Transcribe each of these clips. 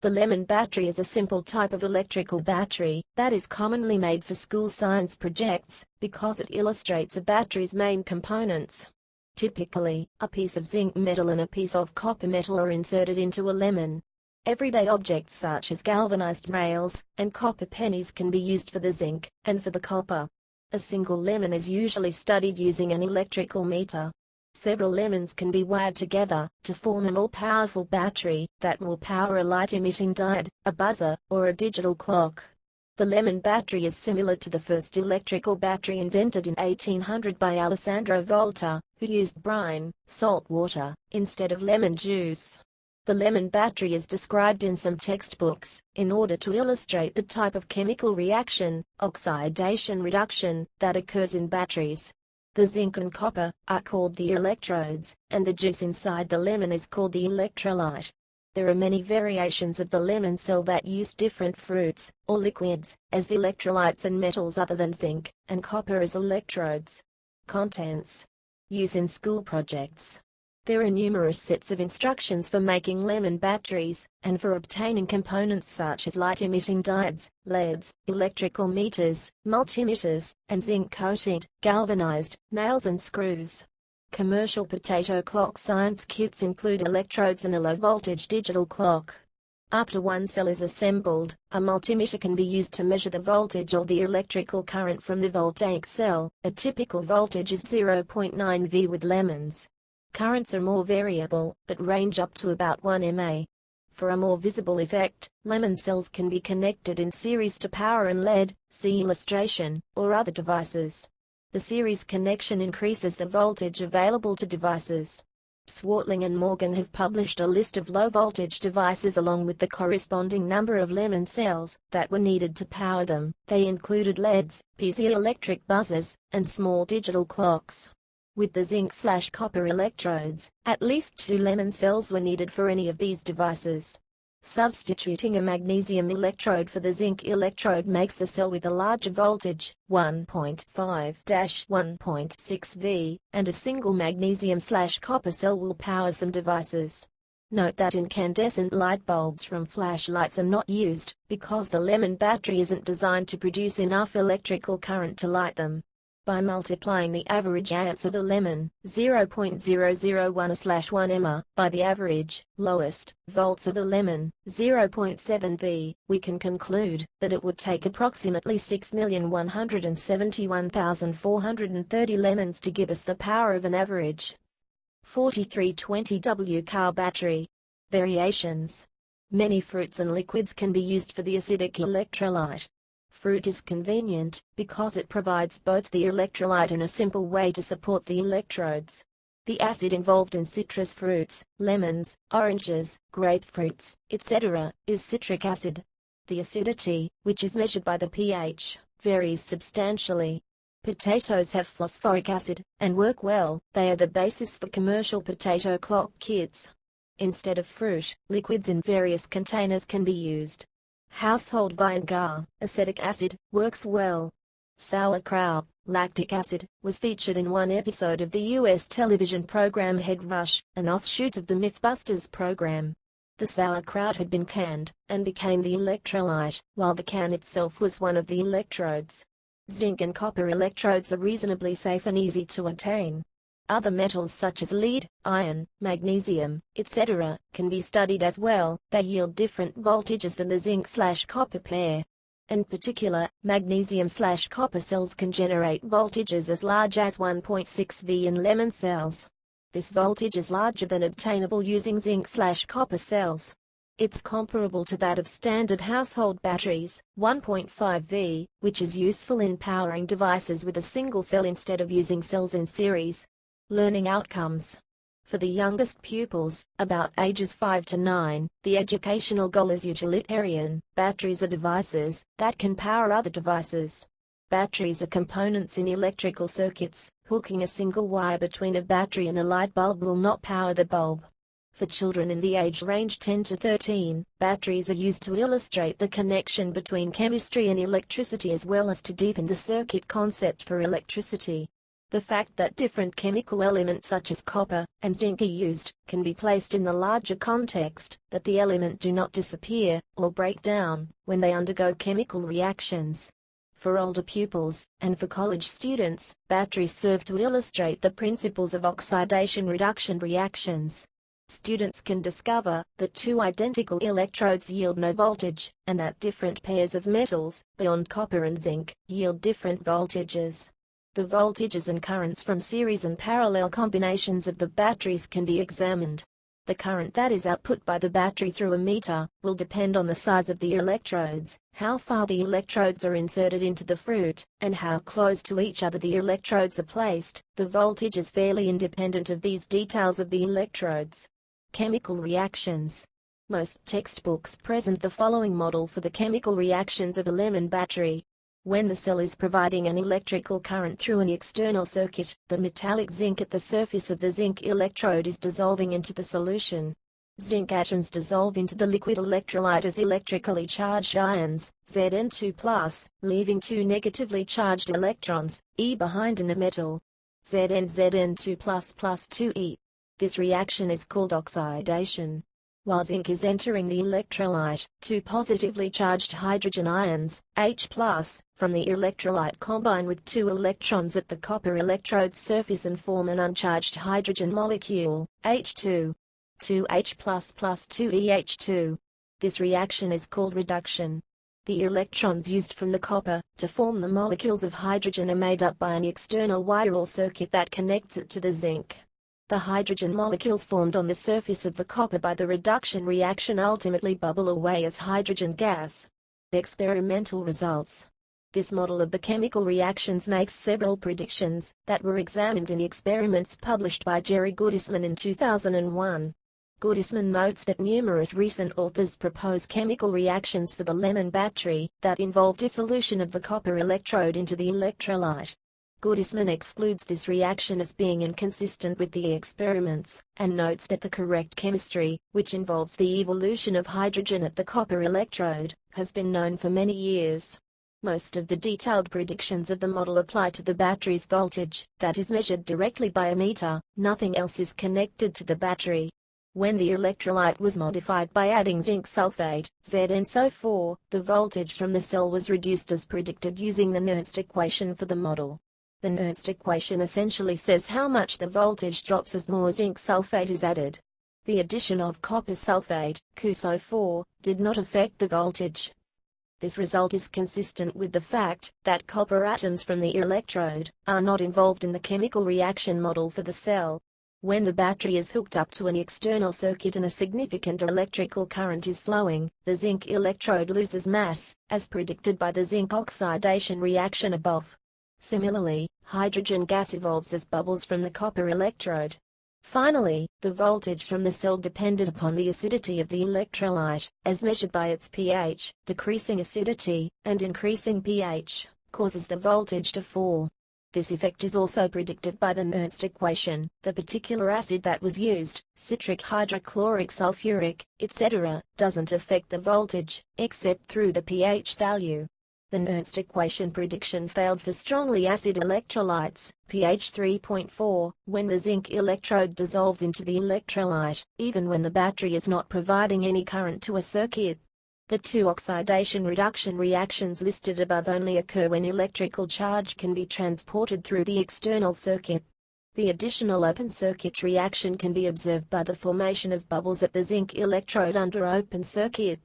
The lemon battery is a simple type of electrical battery that is commonly made for school science projects because it illustrates a battery's main components. Typically, a piece of zinc metal and a piece of copper metal are inserted into a lemon. Everyday objects such as galvanized rails and copper pennies can be used for the zinc and for the copper. A single lemon is usually studied using an electrical meter. Several lemons can be wired together to form a more powerful battery that will power a light-emitting diode, a buzzer, or a digital clock. The lemon battery is similar to the first electrical battery invented in 1800 by Alessandro Volta, who used brine, salt water, instead of lemon juice. The lemon battery is described in some textbooks in order to illustrate the type of chemical reaction, oxidation-reduction, that occurs in batteries. The zinc and copper are called the electrodes, and the juice inside the lemon is called the electrolyte. There are many variations of the lemon cell that use different fruits or liquids as electrolytes and metals other than zinc and copper as electrodes. Contents. Use in school projects. There are numerous sets of instructions for making lemon batteries, and for obtaining components such as light-emitting diodes, LEDs, electrical meters, multimeters, and zinc-coated, galvanized, nails and screws. Commercial potato clock science kits include electrodes and a low-voltage digital clock. After one cell is assembled, a multimeter can be used to measure the voltage or the electrical current from the voltaic cell. A typical voltage is 0.9 V with lemons. Currents are more variable, but range up to about 1 mA. For a more visible effect, lemon cells can be connected in series to power an LED, see illustration, or other devices. The series connection increases the voltage available to devices. Swartling and Morgan have published a list of low-voltage devices along with the corresponding number of lemon cells that were needed to power them. They included LEDs, piezoelectric buzzers, and small digital clocks. With the zinc/copper electrodes, at least 2 lemon cells were needed for any of these devices. Substituting a magnesium electrode for the zinc electrode makes a cell with a larger voltage, 1.5-1.6 V, and a single magnesium/copper cell will power some devices. Note that incandescent light bulbs from flashlights are not used, because the lemon battery isn't designed to produce enough electrical current to light them. By multiplying the average amps of a lemon, 0.001/1 mA, by the average, lowest, volts of a lemon, 0.7 V, we can conclude that it would take approximately 6,171,430 lemons to give us the power of an average 4320W car battery. Variations. Many fruits and liquids can be used for the acidic electrolyte. Fruit is convenient because it provides both the electrolyte and a simple way to support the electrodes. The acid involved in citrus fruits, lemons, oranges, grapefruits, etc., is citric acid. The acidity, which is measured by the pH, varies substantially. Potatoes have phosphoric acid and work well. They are the basis for commercial potato clock kits. Instead of fruit, liquids in various containers can be used. Household vinegar, acetic acid, works well. Sauerkraut, lactic acid, was featured in one episode of the U.S. television program Head Rush, an offshoot of the Mythbusters program. The sauerkraut had been canned, and became the electrolyte, while the can itself was one of the electrodes. Zinc and copper electrodes are reasonably safe and easy to attain. Other metals such as lead, iron, magnesium, etc., can be studied as well. They yield different voltages than the zinc/copper pair. In particular, magnesium/copper cells can generate voltages as large as 1.6 V in lemon cells. This voltage is larger than obtainable using zinc/copper cells. It's comparable to that of standard household batteries, 1.5 V, which is useful in powering devices with a single cell instead of using cells in series. Learning outcomes. For the youngest pupils, about ages 5 to 9, the educational goal is utilitarian. Batteries are devices that can power other devices. Batteries are components in electrical circuits. Hooking a single wire between a battery and a light bulb will not power the bulb. For children in the age range 10 to 13, batteries are used to illustrate the connection between chemistry and electricity as well as to deepen the circuit concept for electricity. The fact that different chemical elements such as copper and zinc are used can be placed in the larger context that the element do not disappear or break down when they undergo chemical reactions. For older pupils and for college students, batteries serve to illustrate the principles of oxidation-reduction reactions. Students can discover that two identical electrodes yield no voltage, and that different pairs of metals, beyond copper and zinc, yield different voltages. The voltages and currents from series and parallel combinations of the batteries can be examined. The current that is output by the battery through a meter will depend on the size of the electrodes, how far the electrodes are inserted into the fruit, and how close to each other the electrodes are placed. The voltage is fairly independent of these details of the electrodes. Chemical reactions. Most textbooks present the following model for the chemical reactions of a lemon battery. When the cell is providing an electrical current through an external circuit, the metallic zinc at the surface of the zinc electrode is dissolving into the solution. Zinc atoms dissolve into the liquid electrolyte as electrically charged ions, Zn2+, leaving two negatively charged electrons, E behind in the metal. Zn2++2E. This reaction is called oxidation. While zinc is entering the electrolyte, two positively charged hydrogen ions, H+, from the electrolyte combine with two electrons at the copper electrode's surface and form an uncharged hydrogen molecule, H2. 2H++, 2EH2. This reaction is called reduction. The electrons used from the copper to form the molecules of hydrogen are made up by an external wire or circuit that connects it to the zinc. The hydrogen molecules formed on the surface of the copper by the reduction reaction ultimately bubble away as hydrogen gas. Experimental results. This model of the chemical reactions makes several predictions that were examined in the experiments published by Jerry Goodisman in 2001. Goodisman notes that numerous recent authors propose chemical reactions for the lemon battery that involve dissolution of the copper electrode into the electrolyte. Goodisman excludes this reaction as being inconsistent with the experiments, and notes that the correct chemistry, which involves the evolution of hydrogen at the copper electrode, has been known for many years. Most of the detailed predictions of the model apply to the battery's voltage, that is measured directly by a meter. Nothing else is connected to the battery. When the electrolyte was modified by adding zinc sulfate, Zn4, the voltage from the cell was reduced as predicted using the Nernst equation for the model. The Nernst equation essentially says how much the voltage drops as more zinc sulfate is added. The addition of copper sulfate, CuSO4, did not affect the voltage. This result is consistent with the fact that copper atoms from the electrode are not involved in the chemical reaction model for the cell. When the battery is hooked up to an external circuit and a significant electrical current is flowing, the zinc electrode loses mass, as predicted by the zinc oxidation reaction above. Similarly, hydrogen gas evolves as bubbles from the copper electrode. Finally, the voltage from the cell depended upon the acidity of the electrolyte, as measured by its pH. Decreasing acidity and increasing pH causes the voltage to fall. This effect is also predicted by the Nernst equation. The particular acid that was used, citric hydrochloric sulfuric, etc., doesn't affect the voltage, except through the pH value. The Nernst equation prediction failed for strongly acid electrolytes, pH 3.4, when the zinc electrode dissolves into the electrolyte, even when the battery is not providing any current to a circuit. The two oxidation-reduction reactions listed above only occur when electrical charge can be transported through the external circuit. The additional open circuit reaction can be observed by the formation of bubbles at the zinc electrode under open circuit.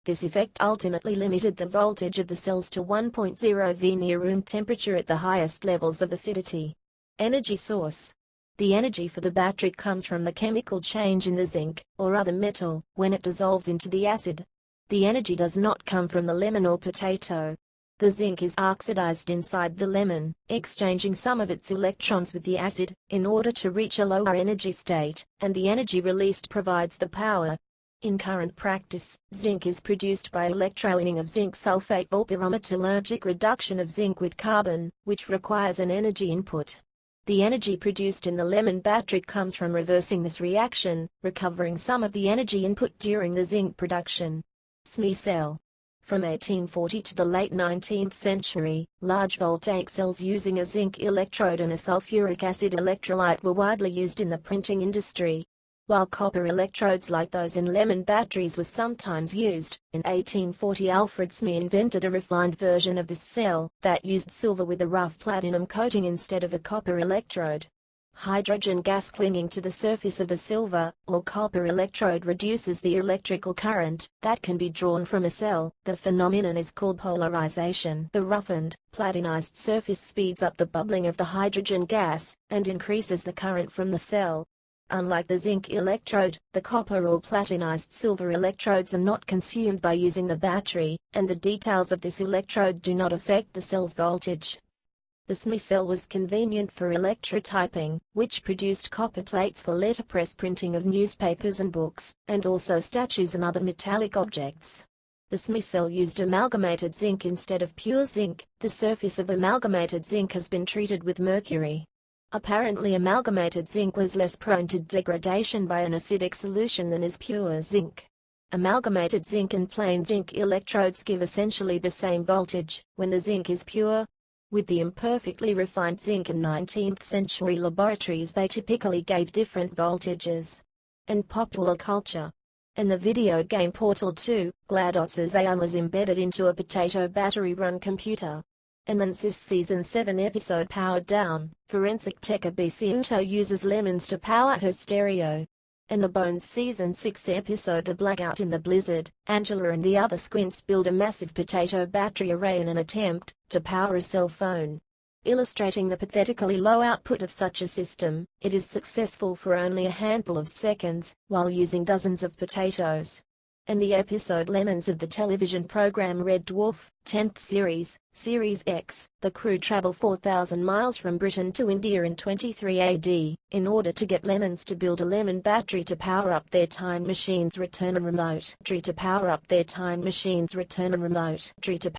This effect ultimately limited the voltage of the cells to 1.0 V near room temperature at the highest levels of acidity. Energy source. The energy for the battery comes from the chemical change in the zinc, or other metal, when it dissolves into the acid. The energy does not come from the lemon or potato. The zinc is oxidized inside the lemon, exchanging some of its electrons with the acid, in order to reach a lower energy state, and the energy released provides the power. In current practice, zinc is produced by electrowinning of zinc sulfate or pyrometallurgic reduction of zinc with carbon, which requires an energy input. The energy produced in the lemon battery comes from reversing this reaction, recovering some of the energy input during the zinc production. Smee Cell. From 1840 to the late 19th century, large voltaic cells using a zinc electrode and a sulfuric acid electrolyte were widely used in the printing industry. While copper electrodes like those in lemon batteries were sometimes used, in 1840 Alfred Smee invented a refined version of this cell that used silver with a rough platinum coating instead of a copper electrode. Hydrogen gas clinging to the surface of a silver or copper electrode reduces the electrical current that can be drawn from a cell. The phenomenon is called polarization. The roughened, platinized surface speeds up the bubbling of the hydrogen gas and increases the current from the cell. Unlike the zinc electrode, the copper or platinized silver electrodes are not consumed by using the battery, and the details of this electrode do not affect the cell's voltage. The Smee Cell was convenient for electrotyping, which produced copper plates for letterpress printing of newspapers and books, and also statues and other metallic objects. The Smee Cell used amalgamated zinc instead of pure zinc. The surface of amalgamated zinc has been treated with mercury. Apparently amalgamated zinc was less prone to degradation by an acidic solution than is pure zinc. Amalgamated zinc and plain zinc electrodes give essentially the same voltage when the zinc is pure. With the imperfectly refined zinc in 19th century laboratories, they typically gave different voltages. In popular culture. In the video game Portal 2, GLaDOS's AI was embedded into a potato battery-run computer. In the NCIS Season 7 episode Powered Down, forensic tech BC Uto uses lemons to power her stereo. In the Bones Season 6 episode The Blackout in the Blizzard, Angela and the other squints build a massive potato battery array in an attempt to power a cell phone. Illustrating the pathetically low output of such a system, it is successful for only a handful of seconds, while using dozens of potatoes. In the episode Lemons of the television program Red Dwarf, 10th series, Series X, the crew travel 4,000 miles from Britain to India in 23 AD, in order to get lemons to build a lemon battery to power up their time machines. Return a remote. To power up their time machines. Return a remote.